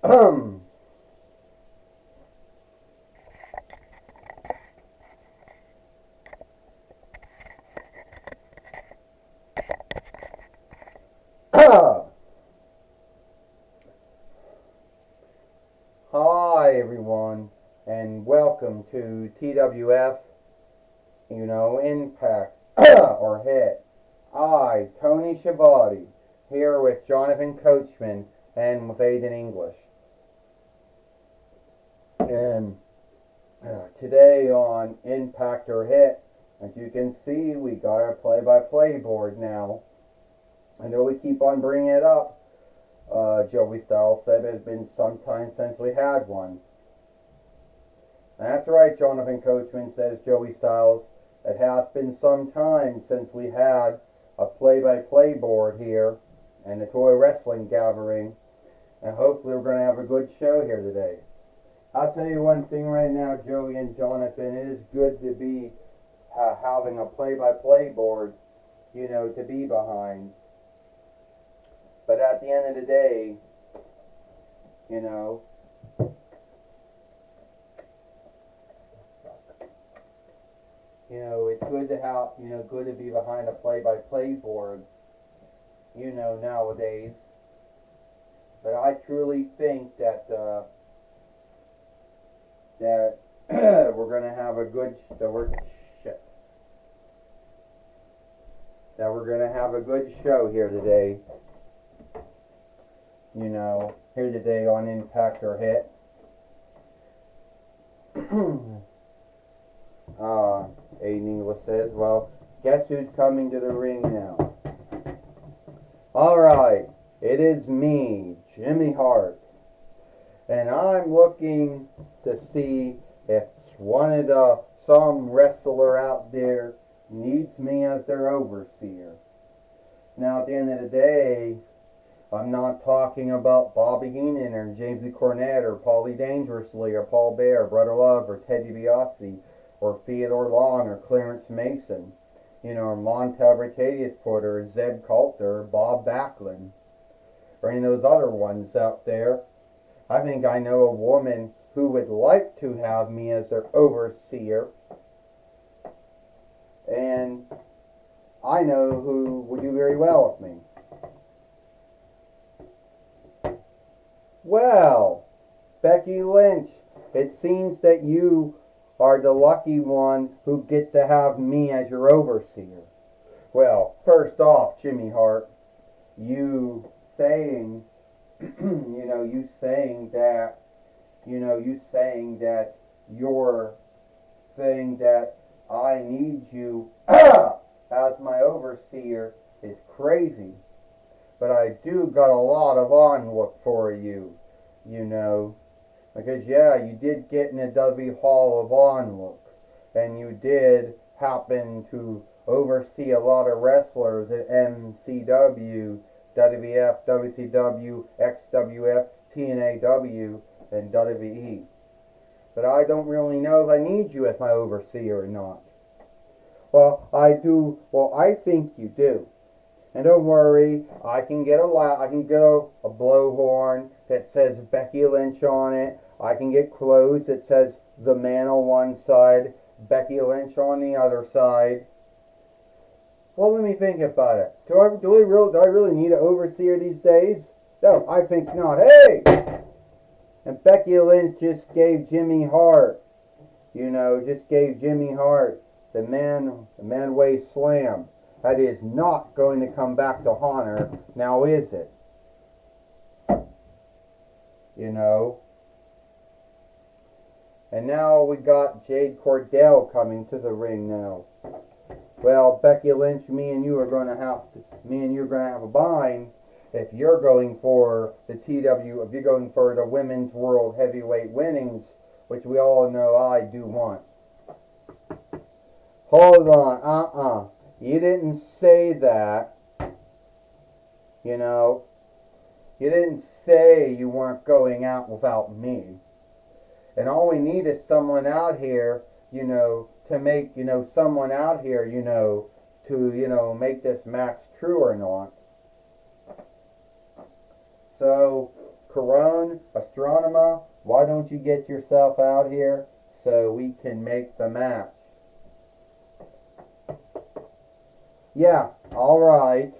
Hi everyone, and welcome to TWF, Impact or Hit. Tony Schiavone, here with Jonathan Coachman and with Aiden English. And today on Impact or Hit, as you can see, we got our play-by-play board now. I know we keep on bringing it up. Joey Styles said it has been some time since we had one. That's right, Jonathan Coachman, says Joey Styles. It has been some time since we had a play-by-play board here and a toy wrestling gathering, and hopefully we're going to have a good show here today. I'll tell you one thing right now, Joey and Jonathan, it is good to be having a play-by-play board, to be behind. But at the end of the day, it's good to have, good to be behind a play-by-play board, nowadays. But I truly think that we're gonna have a good show here today. Here today on Impact or Hit. Aiden English says, well, guess who's coming to the ring now? Alright, it is me, Jimmy Hart. And I'm looking to see if some wrestler out there needs me as their overseer. Now, at the end of the day, I'm not talking about Bobby Heenan or James Cornette or Paulie Dangerously or Paul Bear, Brother Love or Ted DiBiase or Theodore Long or Clarence Mason, or Montel Ricadius Porter or Zeb Coulter or Bob Backlund or any of those other ones out there. I think I know a woman who would like to have me as their overseer, and I know who would do very well with me. Well, Becky Lynch, it seems that you are the lucky one who gets to have me as your overseer. Well, first off, Jimmy Hart, you saying that I need you as my overseer is crazy. But I do got a lot of onlook for you, because you did get in the W Hall of Onlook, and you did happen to oversee a lot of wrestlers at MCW, WWF, WCW, XWF, TNAW, and WWE. But I don't really know if I need you as my overseer or not. Well, I do. Well, I think you do. And don't worry, I can get a blowhorn that says Becky Lynch on it. I can get clothes that says The Man on one side, Becky Lynch on the other side. Well, let me think about it. Do I really need an overseer these days? No, I think not. Hey! And Becky Lynch just gave Jimmy Hart, the man-way slam. That is not going to come back to haunt her, now is it? And now we got Jade Cordell coming to the ring now. Well, Becky Lynch, me and you are going to have a bind if you're going for the Women's World Heavyweight Winnings, which we all know I do want. Hold on, You didn't say that. You didn't say you weren't going out without me. And all we need is someone out here, to make, someone out here, to, make this match true or not. So, Corone, Astronema, why don't you get yourself out here so we can make the match? Yeah, alright.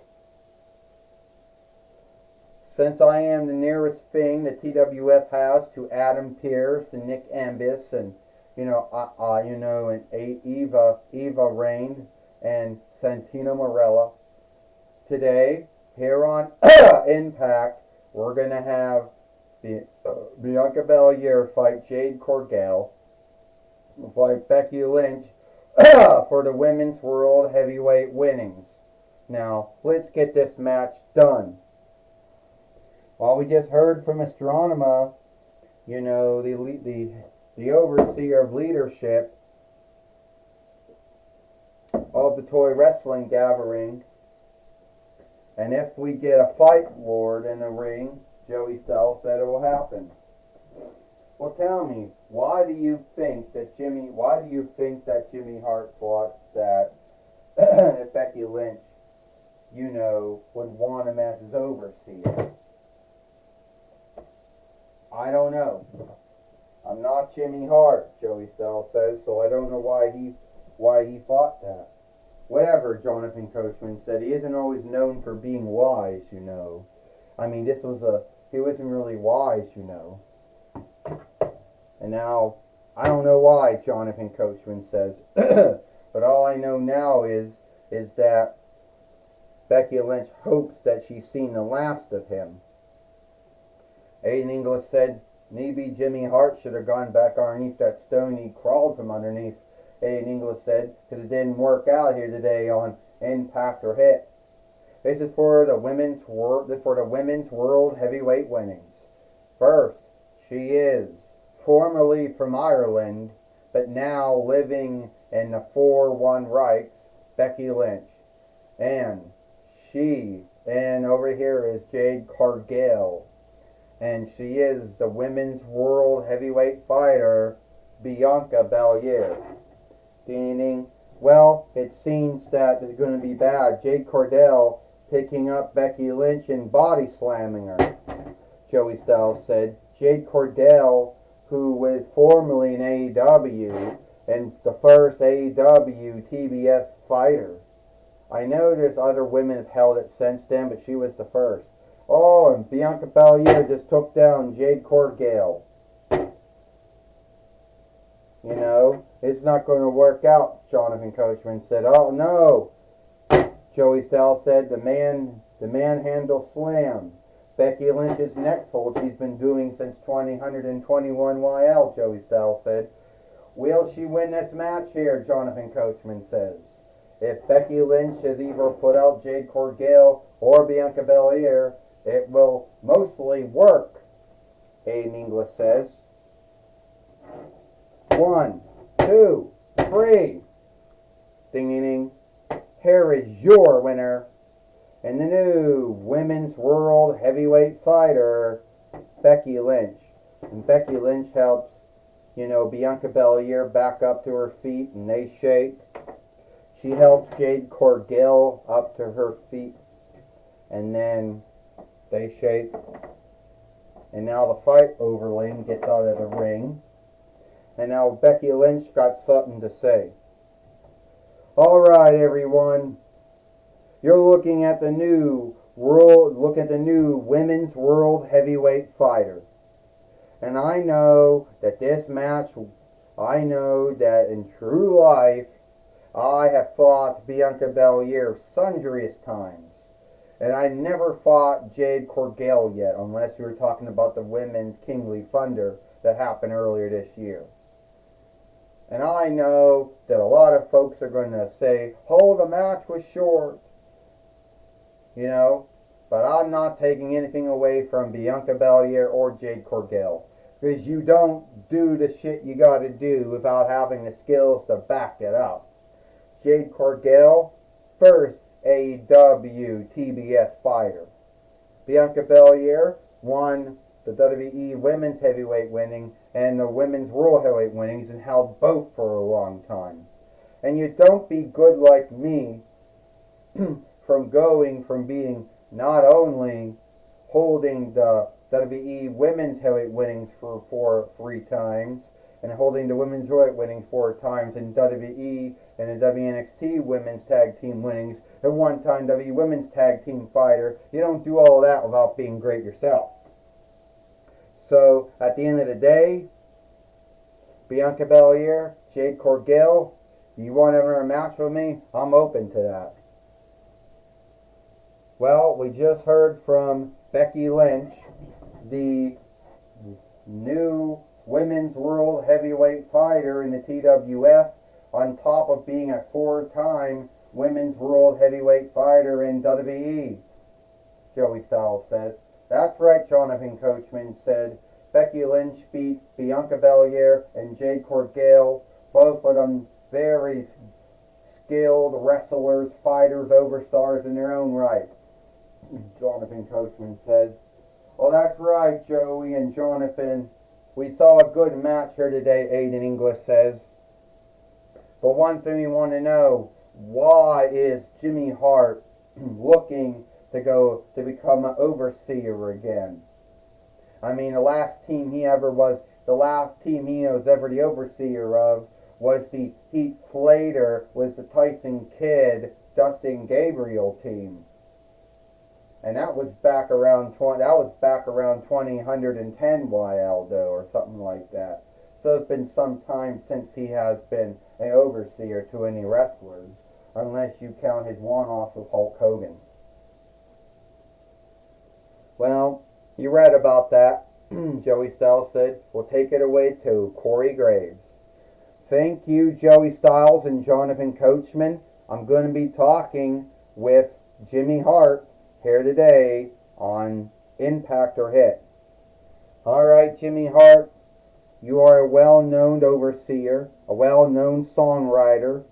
Since I am the nearest thing the TWF has to Adam Pearce and Nick Ambis and and Eva Rain and Santino Marella, today here on Impact we're gonna have Bianca Belair fight Jade Cargill, fight Becky Lynch for the Women's World Heavyweight winnings. Now, let's get this match done. Well, we just heard from Astronema, the overseer of leadership of the Toy Wrestling Gathering. And if we get a fight lord in the ring, Joey Styles said it will happen. Well, tell me, why do you think that Jimmy Hart thought that Becky Lynch, would want him as his overseer? I don't know. I'm not Jimmy Hart, Joey Styles says, so I don't know why he thought that. Whatever, Jonathan Coachman said, he isn't always known for being wise, I mean, he wasn't really wise, And now, I don't know why, Jonathan Coachman says, but all I know now is that Becky Lynch hopes that she's seen the last of him. Aiden English said, maybe Jimmy Hart should have gone back underneath that stone he crawled from underneath. Aiden English said, because it didn't work out here today on Impact or Hit. This is for the women's world heavyweight winnings. First, she is formerly from Ireland, but now living in the 4-1 Rights, Becky Lynch. And over here is Jade Cargill. And she is the women's world heavyweight fighter, Bianca Belair. Meaning, well, it seems that it's going to be bad. Jade Cargill picking up Becky Lynch and body slamming her, Joey Styles said. Jade Cargill, who was formerly in AEW and the first AEW TBS fighter. I know there's other women have held it since then, but she was the first. Oh, and Bianca Belair just took down Jade Cargill. It's not going to work out, Jonathan Coachman said. Oh, no. Joey Styles said the manhandle slam. Becky Lynch's next hold she's been doing since 2021 YL, Joey Styles said. Will she win this match here, Jonathan Coachman says. If Becky Lynch has either put out Jade Cargill or Bianca Belair, it will mostly work, Aiden English says. 1, 2, 3. Ding, ding, ding. Here is your winner and the new Women's World Heavyweight Fighter, Becky Lynch. And Becky Lynch helps, Bianca Belair back up to her feet and they shake. She helps Jade Cargill up to her feet and then they shake. And now the fight overling gets out of the ring. And now Becky Lynch got something to say. Alright, everyone. You're looking at the new Women's World Heavyweight Fighter. And I know that in true life, I have fought Bianca Belair sundry times. And I never fought Jade Cargill yet, unless you were talking about the Women's Kingly Thunder that happened earlier this year. And I know that a lot of folks are going to say, oh, the match was short. But I'm not taking anything away from Bianca Belair or Jade Cargill. Because you don't do the shit you got to do without having the skills to back it up. Jade Cargill, first AEW TBS fighter. Bianca Belair won the WWE Women's Heavyweight winning and the Women's World Heavyweight winnings and held both for a long time. And you don't be good like me from being not only holding the WWE Women's Heavyweight winnings for 3 times, and holding the Women's Heavyweight winnings 4 times, and WWE and the WNXT Women's Tag Team winnings, a 1-time WWE Women's Tag Team fighter. You don't do all of that without being great yourself. So, at the end of the day, Bianca Belair, Jade Cargill, you want to enter a match with me? I'm open to that. Well, we just heard from Becky Lynch, the new Women's World Heavyweight fighter in the TWF, on top of being a 4-time Women's World Heavyweight fighter in WWE. Joey Styles says. That's right, Jonathan Coachman said. Becky Lynch beat Bianca Belair and Jade Cargill, both of them very skilled wrestlers, fighters, overstars in their own right. Jonathan Coachman says. Well, that's right, Joey and Jonathan. We saw a good match here today, Aiden English says. But one thing we want to know, why is Jimmy Hart looking to become an overseer again? I mean, the last team he was ever the overseer of was the Heath Slater, was the Tyson Kidd, Dustin Gabriel team. And that was back around 2010 Aldo or something like that. So it's been some time since he has been an overseer to any wrestlers, unless you count his one-offs with Hulk Hogan. Well, you read about that. Joey Styles said, we'll take it away to Corey Graves. Thank you, Joey Styles and Jonathan Coachman. I'm going to be talking with Jimmy Hart here today on Impact or Hit. Alright, Jimmy Hart, you are a well-known overseer, a well-known songwriter,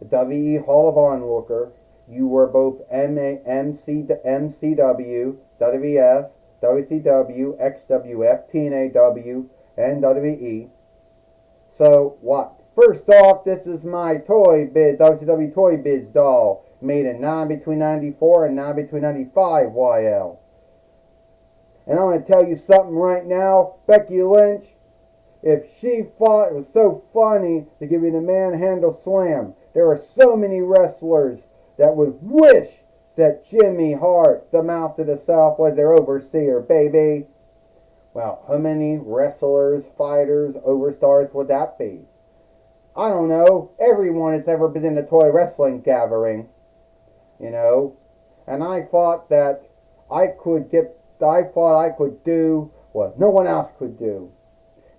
a WE Hall of Onlooker. You were both MCW, WWF, WCW, XWF, TNAW, and WWE. So, what? First off, this is my toy bid, WCW Toy Biz doll. Made in between 94 and between 95 YL. And I'm going to tell you something right now. Becky Lynch, if she fought, it was so funny to give you the manhandle slam. There are so many wrestlers that would wish that Jimmy Hart, the Mouth of the South, was their overseer, baby. Well, how many wrestlers, fighters, overstars would that be? I don't know. Everyone that's ever been in a toy wrestling gathering. You know, and I thought that I could do what no one else could do.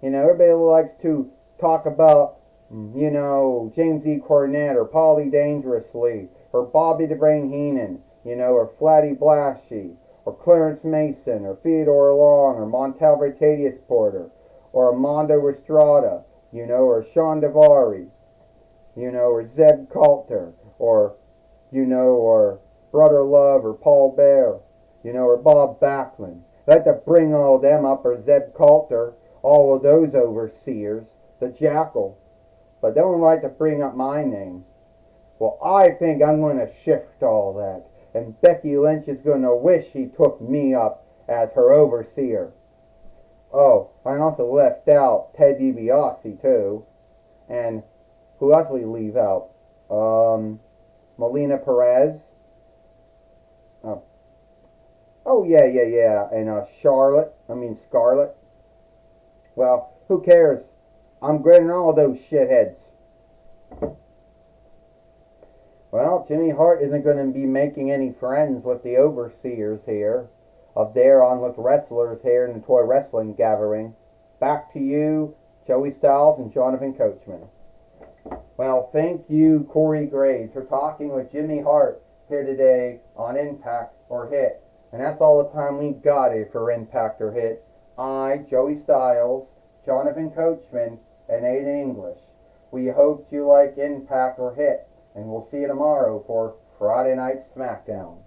You know, everybody likes to talk about, you know, James E. Cornette or Paulie Dangerously or Bobby the Brain Heenan, you know, or Flatty Blashy or Clarence Mason or Theodore Long or Montel Vertadius Porter or Armando Estrada, you know, or Sean Daivari, you know, or Zeb Coulter or you know, or Brother Love, or Paul Bear, you know, or Bob Backlund. I'd like to bring all them up, or Zeb Coulter, all of those overseers, the Jackal. But they don't like to bring up my name. Well, I think I'm going to shift all that, and Becky Lynch is going to wish she took me up as her overseer. Oh, I also left out Ted DiBiase, too. And who else we leave out? Melina Perez. Yeah. And Scarlett. Well, who cares? I'm grading all those shitheads. Well, Jimmy Hart isn't going to be making any friends with the overseers here of their onlooked wrestlers here in the toy wrestling gathering. Back to you, Joey Styles and Jonathan Coachman. Well, thank you, Corey Graves, for talking with Jimmy Hart here today on Impact or Hit. And that's all the time we got here for Impact or Hit. I, Joey Styles, Jonathan Coachman, and Aiden English. We hope you like Impact or Hit, and we'll see you tomorrow for Friday Night SmackDown.